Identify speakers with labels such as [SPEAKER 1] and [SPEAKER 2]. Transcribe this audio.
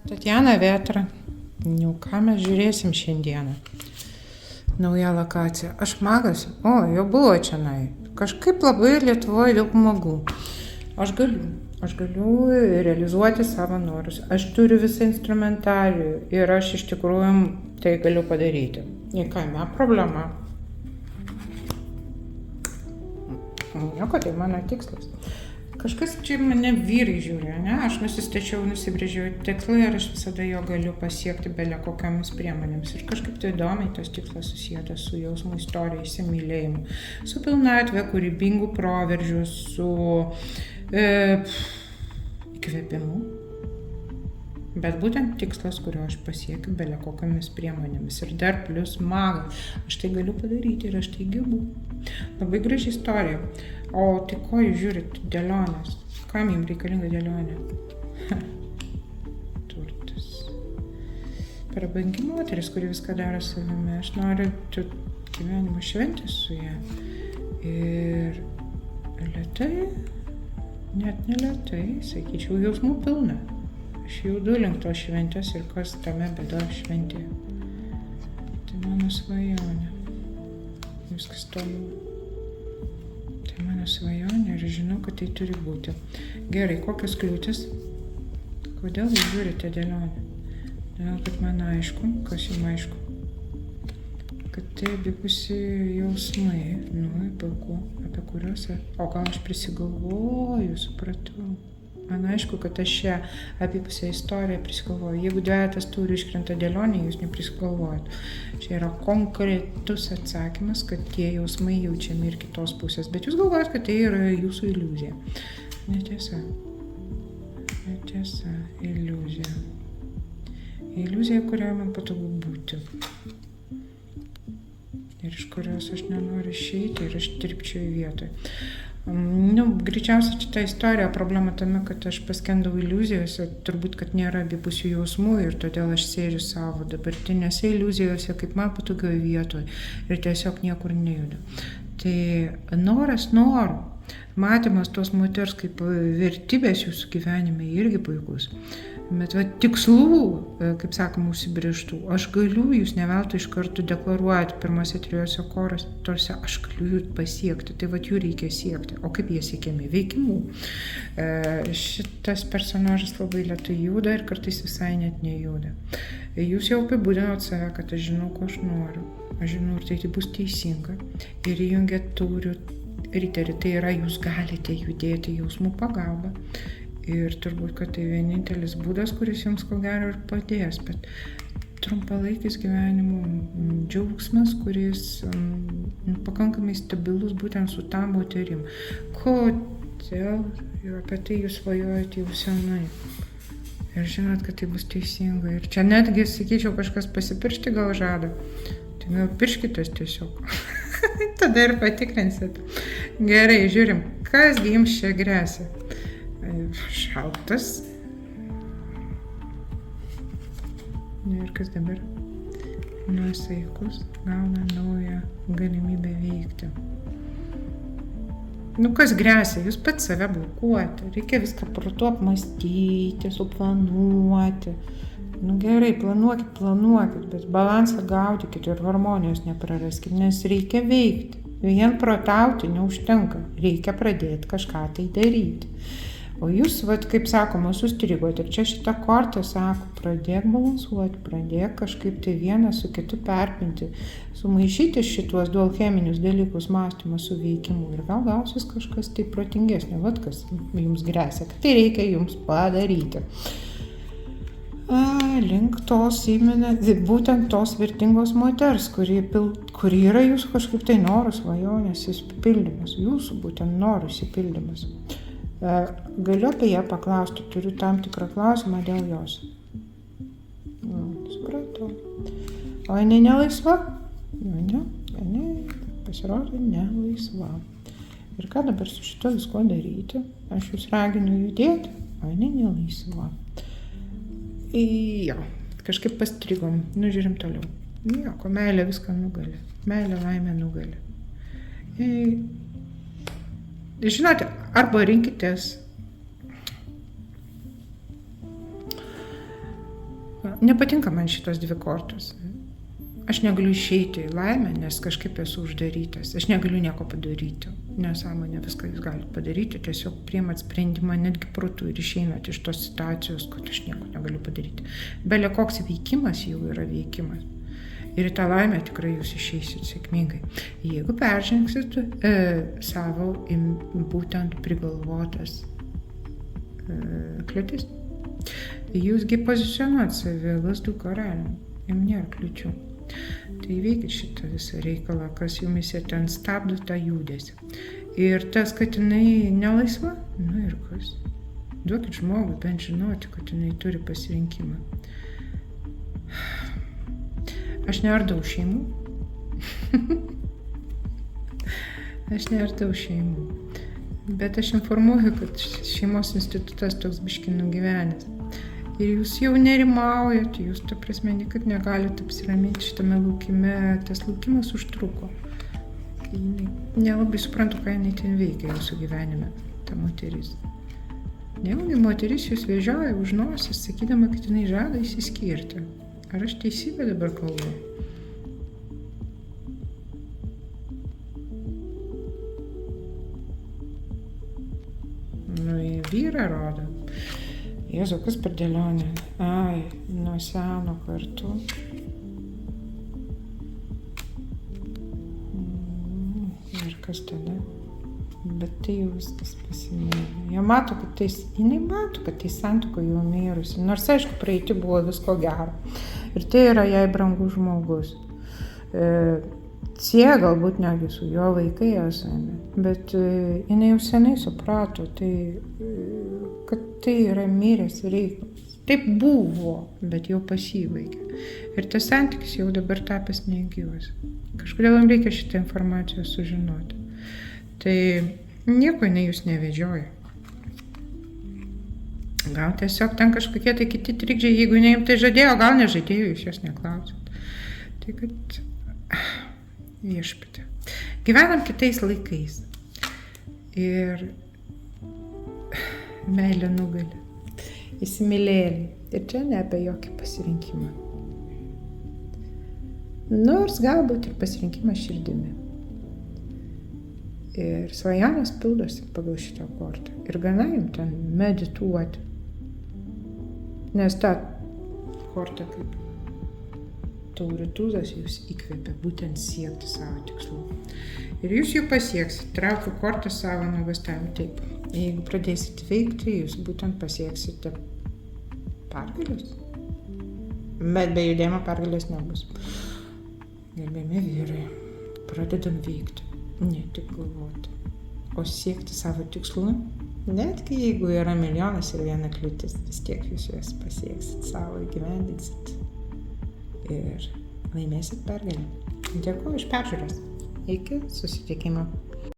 [SPEAKER 1] Tatjana Vėtra. Nu, ką mes žiūrėsim šiandieną? Nauja lokacija. Aš magas. O, jau buvo čionai. Kažkaip labai Lietuvoje daug magų. Aš galiu realizuoti savo norus. Aš turiu visą instrumentarijų ir aš iš tikrųjų tai galiu padaryti. Ir kame problema? Nieko, tai mano tikslas. Kažkas čia mane vyrai žiūri, ne? Aš nusibrėžiau tikslą ir aš visada jo galiu pasiekti belia kokiamis priemonėmis. Ir kažkaip tai įdomiai tas tikslas susijęs su jausmų istorija, įsimylėjimu, su pilnatvė, kūrybingų proveržių, su įkvėpimu. Bet būtent tikslas, kurio aš pasiekiu belia kokiamis priemonėmis. Ir dar plus magas. Aš tai galiu padaryti ir aš tai gebu. Labai graži istorija. O tai ko jūs žiūrit? Dėlionės. Kam jums reikalinga dėlionė? Turtas. Prabangi moteris, kuri viską daro savimi. Aš noriu gyvenimo šventės su ją. Ir lėtai, net nelėtai, sakyčiau, jausmų pilna. Aš jaudu link tos šventės ir kas tame bėdos šventėje. Tai mano svajonė. Viskas toliau. Tai mano svajonė ir žinau, kad tai turi būti. Gerai, kokios kliūtis? Kodėl jūs žiūrite dėlionę? Todėl, kad man aišku, kas jums aišku, kad tai abipusi jausmai, pilkų, apie kuriuos, o gal aš prisigalvoju, supratau. Man aišku, kad aš šią abipusę istoriją prisigalvoju. Jeigu dvejetas turi iškrenta dėlionė, jūs neprisigalvojat. Čia yra konkretus atsakymas, kad tie jausmai jaučiami ir kitos pusės. Bet jūs galvojat, kad tai yra jūsų iliuzija. Netiesa. Netiesa. Iliuzija. Iliuzija, kurioje man patogu būti. Ir iš kurios aš nenoriu išeiti ir aš dirbčiau į vietoj. Greičiausiai šitą istoriją problema tame, kad aš paskendau iliuzijose, turbūt, kad nėra abipusių jausmų ir todėl aš sėdžiu savo dabartinėse iliuzijose, kaip man patogioje vietoje ir tiesiog niekur nejudu. Tai noras noru, matymas tos moters kaip vertybės jūsų gyvenime irgi puikus. Bet tikslų, kaip sakoma, užsibrėžtų, aš galiu, jūs ne veltui iš karto deklaruoti pirmose 3 koruose, aš galiu jų pasiekti, tai jų reikia siekti. O kaip jie siekiami? Veikimu. Šitas personažas labai lėtai juda ir kartais visai net nejuda. Jūs jau apibūdinot save, kad aš žinau, ko aš noriu. Aš žinau, ir tai bus teisinga. Ir įjungiat turiu riterį, tai yra, jūs galite judėti jausmų pagalba. Ir turbūt, kad tai vienintelis būdas, kuris jums ko gero ir padės, bet trumpalaikis gyvenimo džiaugsmas, kuris pakankamai stabilus būtent su tą moterim. Kodėl apie tai jūs svajojate jau senai? Ir žinot, kad tai bus teisinga. Ir čia netgi, sakyčiau, kažkas pasipiršti gal žada. Tai gal pirškitės tiesiog. Tada ir patikrinsit. Gerai, žiūrim, kasgi jums čia gresia. Šaltas. Ir kas dabar? Nuosaikus gauna naują galimybę veikti. Kas gresia? Jūs pats save blokuojate. Reikia viską protu apmąstyti, suplanuoti. Gerai, planuokit, bet balansą gaudykit ir harmonijos nepraraskit, nes reikia veikti. Vien protauti neužtenka. Reikia pradėti kažką tai daryti. O jūs, kaip sakoma, sustrigote. Ir čia šitą kortą sako, pradėk balansuoti, pradėk kažkaip tai vieną su kitu perpinti, sumaišyti šituos du alcheminius dalykus, mąstymą su veikimu. Ir gal gausis kažkas tai protingesnio, kas jums gresia, kad tai reikia jums padaryti. Link tos įmenė, būtent tos vertingos moters, kuri yra jūsų kažkaip tai norų svajonės įsipildymas, jūsų būtent norų įsipildymas. Galiu apie ją paklausti, turiu tam tikrą klausimą dėl jos. Supratau. O jinai nelaisva? Pasirodo, nelaisva. Ir ką dabar su šito visko daryti? Aš jūs raginu judėti, o jinai nelaisva. Jo, kažkaip pastrigom, žiūrim toliau. Nieko, meilė viską nugali. Meilė laimė nugali. Žinote, arba rinkitės nepatinka man šitos 2 kortos. Aš negaliu išeiti į laimę, nes kažkaip esu uždarytas. Aš negaliu nieko padaryti. Nesąmonė, viską jūs galite padaryti. Tiesiog priimat sprendimą netgi protu ir išeinat iš tos situacijos, kad aš nieko negaliu padaryti. Belia koks veikimas jau yra veikimas. Ir į tą laimę tikrai jūs išeisit sėkmingai. Jeigu peržengsit savo būtent prigalvotas kliūtis, jūsgi pozicionuot save lazdų karalium. Jums nėra kliūčių. Tai įveikit šitą visą reikalą, kas jumise ten stabdo tą judesį. Ir tas, kad jinai nelaisva, ir kas. Duokit žmogui bent žinoti, kad jinai turi pasirinkimą. Aš neardau šeimų. Bet aš informuoju, kad šeimos institutas toks biškį nugyvenęs. Ir jūs jau nerimaujat, jūs, ta prasme, niekad negalite apsiraminti šitame laukime, tas laukimas užtruko. Nelabai suprantu, ką jinai ten veikia jūsų gyvenime, ta moteris. Nejaugi moteris jūs vežioja už nosies, sakydama, kad jinai žada išsiskirti. Ar aš teisybę dabar kalbu? Į vyrą rodo. Jėzau, kas per dėlionė? Nuo seno kartu. Ir kas tada? Bet tai jau viskas pasimėlė. Jinai mato, kad tai santuoka jau mirusi. Nors, aišku, praeiti buvo visko gero. Ir tai yra jai brangus žmogus. Galbūt netgi su jo vaikai esame. Bet jinai jau senai suprato, kad tai yra miręs reikalas. Taip buvo, bet jau pasibaigė. Ir tas santykis jau dabar tapęs negyvas. Kažkodėl jam reikia šitą informaciją sužinoti. Tai nieko jinai jūs nevedžioja. Gal tiesiog ten kažkokie tai kiti trikdžiai, jeigu jinai jums tai žadėjo, gal nežadėjo, jūs jos neklausot. Tai kad viešpatė. Gyvenam kitais laikais. Ir meilė nugali. Įsimylėliai. Ir čia ne apie jokį pasirinkimą. Nors galbūt ir pasirinkimas širdimi. Ir svajonės pildosi pagal šitą kortą. Ir gana jums ten medituoti. Nes ta korta kaip tauritūzas jūs įkvėpia būtent siekti savo tikslų. Ir jūs jų pasieksit. Traukiu kortą savo nuogastavimą. Taip. Jeigu pradėsit veikti, jūs būtent pasieksite pergalės. Bet be judėjimo pergalės nebus. Gerbiami vyrai, pradedam veikti. Ne tik galvoti. O siekti savo tikslų, netgi jeigu yra 1,001 kliūtis, vis tiek jūs jas pasieksit, savo įgyvendinsit. Ir laimėsit pergalę. Dėkuoju už peržiūras. Iki susitikimo.